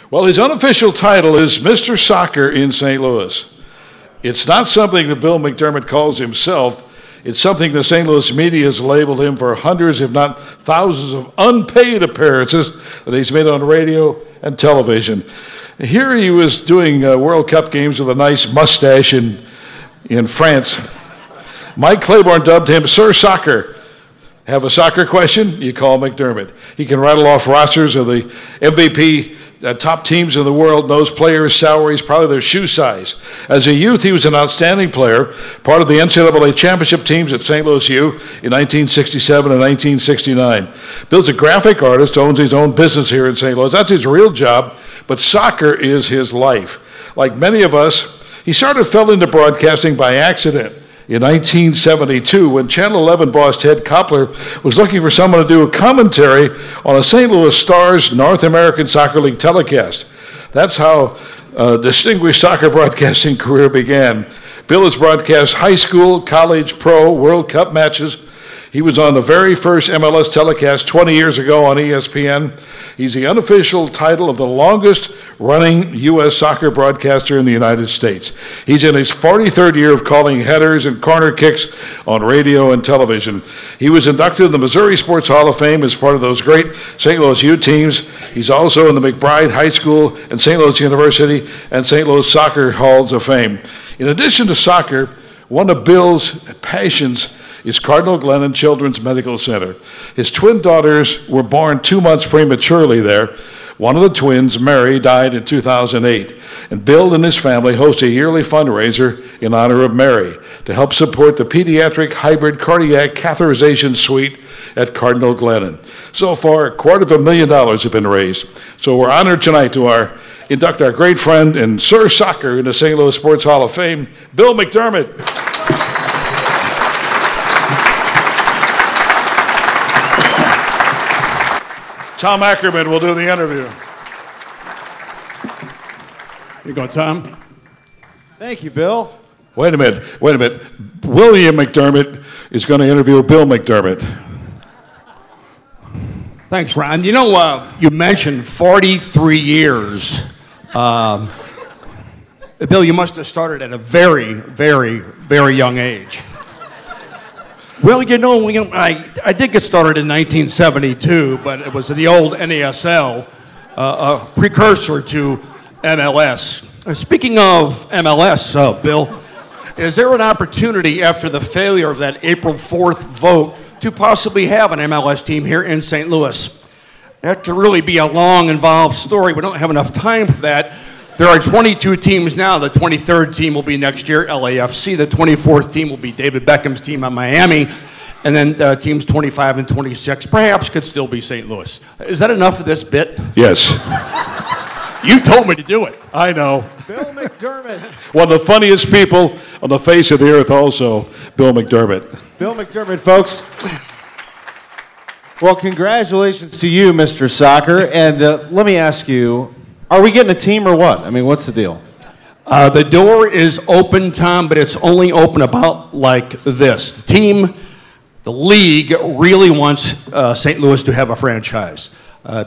Well, his unofficial title is Mr. Soccer in St. Louis. It's not something that Bill McDermott calls himself. It's something the St. Louis media has labeled him for hundreds, if not thousands, of unpaid appearances that he's made on radio and television. Here he was doing World Cup games with a nice mustache in France. Mike Claiborne dubbed him Sir Soccer. Have a soccer question? You call McDermott. He can rattle off rosters of the MVP top teams in the world, knows players' salaries, probably their shoe size. As a youth, he was an outstanding player, part of the NCAA championship teams at St. Louis U in 1967 and 1969. Bill's a graphic artist, owns his own business here in St. Louis. That's his real job, but soccer is his life. Like many of us, he fell into broadcasting by accident. In 1972, when Channel 11 boss Ted Koppler was looking for someone to do a commentary on a St. Louis Stars North American Soccer League telecast. That's how a distinguished soccer broadcasting career began. Bill has broadcast high school, college, pro, World Cup matches. He was on the very first MLS telecast 20 years ago on ESPN. He's the unofficial title of the longest running U.S. soccer broadcaster in the United States. He's in his 43rd year of calling headers and corner kicks on radio and television. He was inducted in the Missouri Sports Hall of Fame as part of those great St. Louis U teams. He's also in the McBride High School and St. Louis University and St. Louis Soccer Halls of Fame. In addition to soccer, one of Bill's passions is Cardinal Glennon Children's Medical Center. His twin daughters were born 2 months prematurely there. One of the twins, Mary, died in 2008. And Bill and his family host a yearly fundraiser in honor of Mary to help support the pediatric hybrid cardiac catheterization suite at Cardinal Glennon. So far, $250,000 have been raised. So we're honored tonight to induct our great friend and Sir Soccer in the St. Louis Sports Hall of Fame, Bill McDermott. Tom Ackerman will do the interview. You go, Tom. Thank you, Bill. Wait a minute. William McDermott is going to interview Bill McDermott. Thanks, Ron. You know, you mentioned 43 years. Bill, you must have started at a very, very, very young age. Well, you know, I think it started in 1972, but it was the old NASL, a precursor to MLS. Speaking of MLS, Bill, is there an opportunity after the failure of that April 4th vote to possibly have an MLS team here in St. Louis? That could really be a long, involved story. We don't have enough time for that. There are 22 teams now. The 23rd team will be next year, LAFC. The 24th team will be David Beckham's team on Miami. And then teams 25 and 26 perhaps could still be St. Louis. Is that enough of this bit? Yes. You told me to do it. I know. Bill McDermott. One of the funniest people on the face of the earth also, Bill McDermott. Bill McDermott, folks. Well, congratulations to you, Mr. Soccer. And let me ask you, are we getting a team or what? I mean, what's the deal? The door is open, Tom, but it's only open about like this. The league really wants St. Louis to have a franchise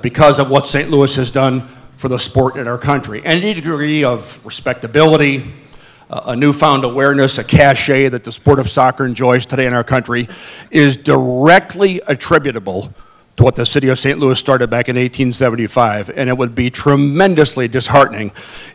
because of what St. Louis has done for the sport in our country. Any degree of respectability, a newfound awareness, a cachet that the sport of soccer enjoys today in our country is directly attributable to what the city of St. Louis started back in 1875, and it would be tremendously disheartening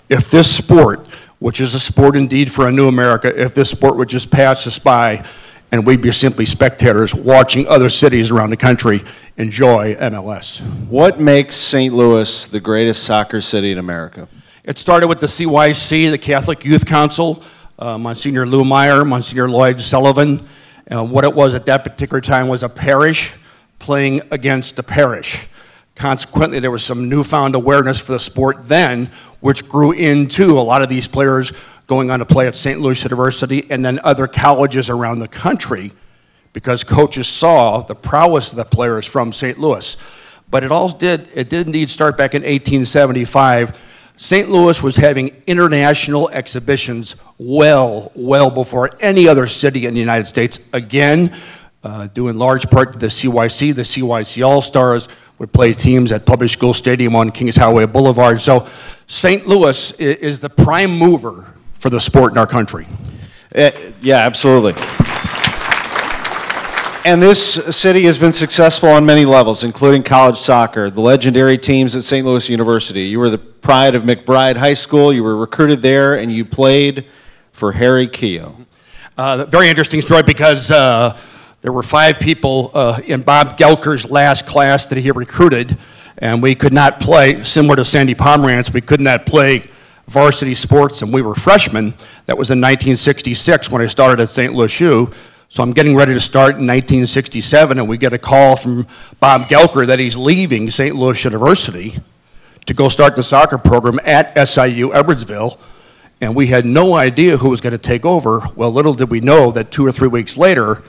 if this sport, which is a sport indeed for a new America, if this sport would just pass us by and we'd be simply spectators watching other cities around the country enjoy MLS. What makes St. Louis the greatest soccer city in America? It started with the CYC, the Catholic Youth Council, Monsignor Lou Meyer, Monsignor Lloyd Sullivan. What it was at that particular time was a parish playing against a parish. Consequently, there was some newfound awareness for the sport then, which grew into a lot of these players going on to play at St. Louis University and then other colleges around the country because coaches saw the prowess of the players from St. Louis. But it did indeed start back in 1875. St. Louis was having international exhibitions well before any other city in the United States. Again, due in large part to the CYC All-Stars, would play teams at Public School Stadium on Kings Highway Boulevard. So St. Louis is the prime mover for the sport in our country. Yeah, absolutely. And this city has been successful on many levels, including college soccer, the legendary teams at St. Louis University. You were the pride of McBride High School. You were recruited there, and you played for Harry Keogh. Very interesting story because there were 5 people in Bob Gelker's last class that he recruited, and we could not play, similar to Sandy Pomerantz, we could not play varsity sports, and we were freshmen. That was in 1966 when I started at St. Louis U. So I'm getting ready to start in 1967, and we get a call from Bob Gelker that he's leaving St. Louis University to go start the soccer program at SIU Edwardsville, and we had no idea who was going to take over. Well, little did we know that 2 or 3 weeks later,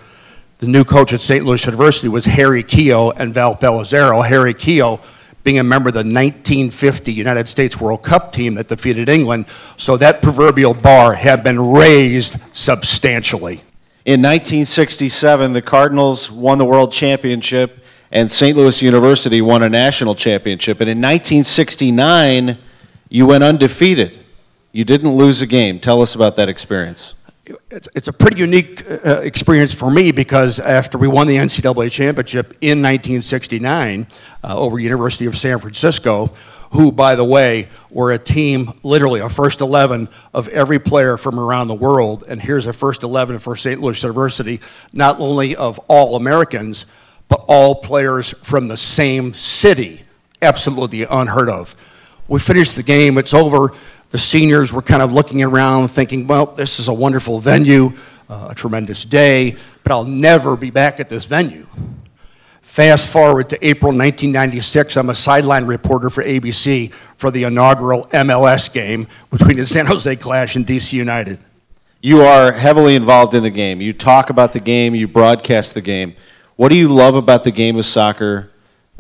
the new coach at St. Louis University was Harry Keogh and Val Pellizzaro. Harry Keogh being a member of the 1950 United States World Cup team that defeated England, so that proverbial bar had been raised substantially. In 1967, the Cardinals won the World Championship, and St. Louis University won a national championship. And in 1969, you went undefeated. You didn't lose a game. Tell us about that experience. It's a pretty unique experience for me because after we won the NCAA championship in 1969 over University of San Francisco, who, by the way, were a team, literally a first 11 of every player from around the world. And here's a first 11 for St. Louis University, not only of all Americans, but all players from the same city. Absolutely unheard of. We finished the game, it's over. The seniors were kind of looking around thinking, well, this is a wonderful venue, a tremendous day, but I'll never be back at this venue. Fast forward to April 1996, I'm a sideline reporter for ABC for the inaugural MLS game between the San Jose Clash and DC United. You are heavily involved in the game. You talk about the game, you broadcast the game. What do you love about the game of soccer?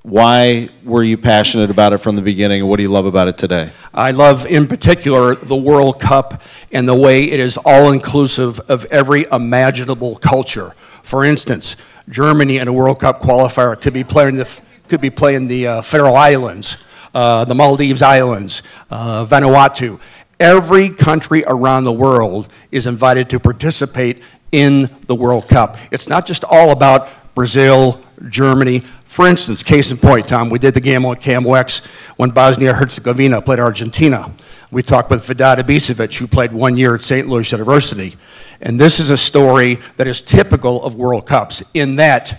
Why were you passionate about it from the beginning, and what do you love about it today? I love, in particular, the World Cup and the way it is all-inclusive of every imaginable culture. For instance, Germany in a World Cup qualifier could be playing the Faroe Islands, the Maldives Islands, Vanuatu. Every country around the world is invited to participate in the World Cup. It's not just all about Brazil, Germany. For instance, case in point, Tom, we did the game on KMOX when Bosnia-Herzegovina played Argentina. We talked with Vedad Ibisevic, who played 1 year at St. Louis University. And this is a story that is typical of World Cups in that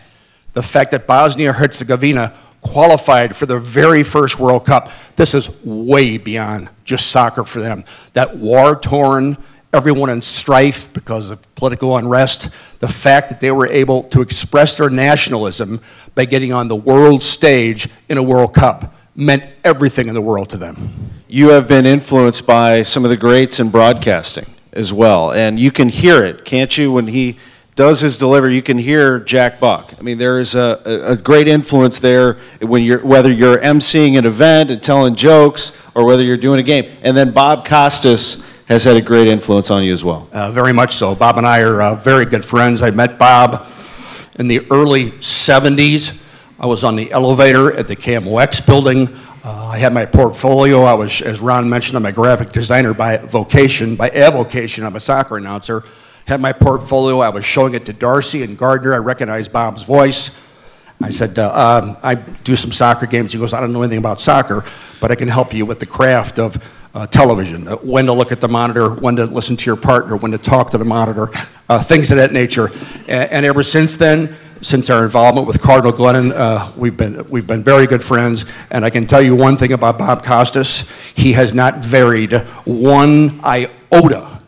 the fact that Bosnia-Herzegovina qualified for the very first World Cup, this is way beyond just soccer for them. That war-torn, everyone in strife because of political unrest, the fact that they were able to express their nationalism by getting on the world stage in a World Cup meant everything in the world to them. You have been influenced by some of the greats in broadcasting as well, and you can hear it, can't you? When he does his delivery, you can hear Jack Buck. I mean, there is a great influence there when whether you're emceeing an event and telling jokes or whether you're doing a game. And then Bob Costas has had a great influence on you as well. Very much so. Bob and I are very good friends. I met Bob in the early 70s. I was on the elevator at the KMOX building. I had my portfolio. I was, as Ron mentioned, I'm a graphic designer by vocation. By avocation, I'm a soccer announcer. Had my portfolio. I was showing it to Darcy and Gardner. I recognized Bob's voice. I said, I do some soccer games. He goes, I don't know anything about soccer, but I can help you with the craft of television, when to look at the monitor, when to listen to your partner, when to talk to the monitor, things of that nature. And ever since then, since our involvement with Cardinal Glennon, we've been very good friends. And I can tell you one thing about Bob Costas: he has not varied one iota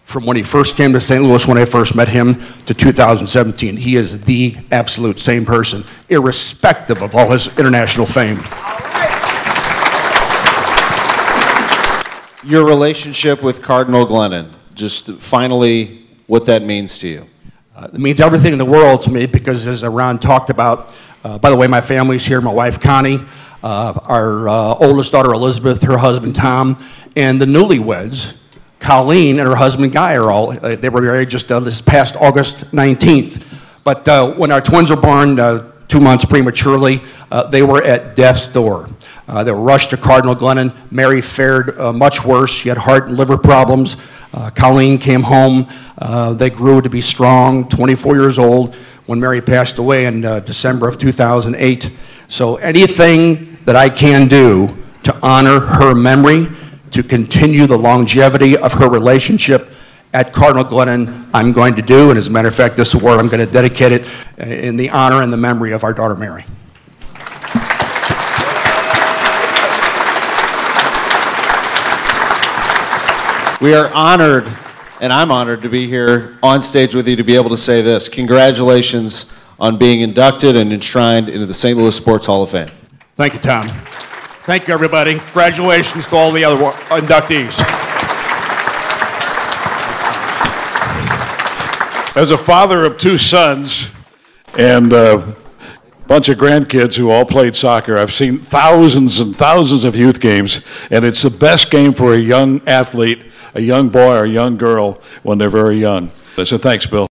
from when he first came to St. Louis when I first met him to 2017. He is the absolute same person, irrespective of all his international fame. Your relationship with Cardinal Glennon, just finally what that means to you. It means everything in the world to me because, as Ron talked about, by the way, my family's here, my wife Connie, our oldest daughter Elizabeth, her husband Tom, and the newlyweds, Colleen and her husband Guy are all, they were married just this past August 19th. But when our twins were born, 2 months prematurely. They were at death's door. They were rushed to Cardinal Glennon. Mary fared much worse. She had heart and liver problems. Colleen came home. They grew to be strong, 24 years old, when Mary passed away in December of 2008. So anything that I can do to honor her memory, to continue the longevity of her relationship at Cardinal Glennon, I'm going to do. And as a matter of fact, this award, I'm going to dedicate it in the honor and the memory of our daughter, Mary. We are honored, and I'm honored to be here on stage with you to be able to say this. Congratulations on being inducted and enshrined into the St. Louis Sports Hall of Fame. Thank you, Tom. Thank you, everybody. Congratulations to all the other inductees. As a father of 2 sons and a bunch of grandkids who all played soccer, I've seen thousands and thousands of youth games, and it's the best game for a young athlete, a young boy or a young girl when they're very young. So thanks, Bill.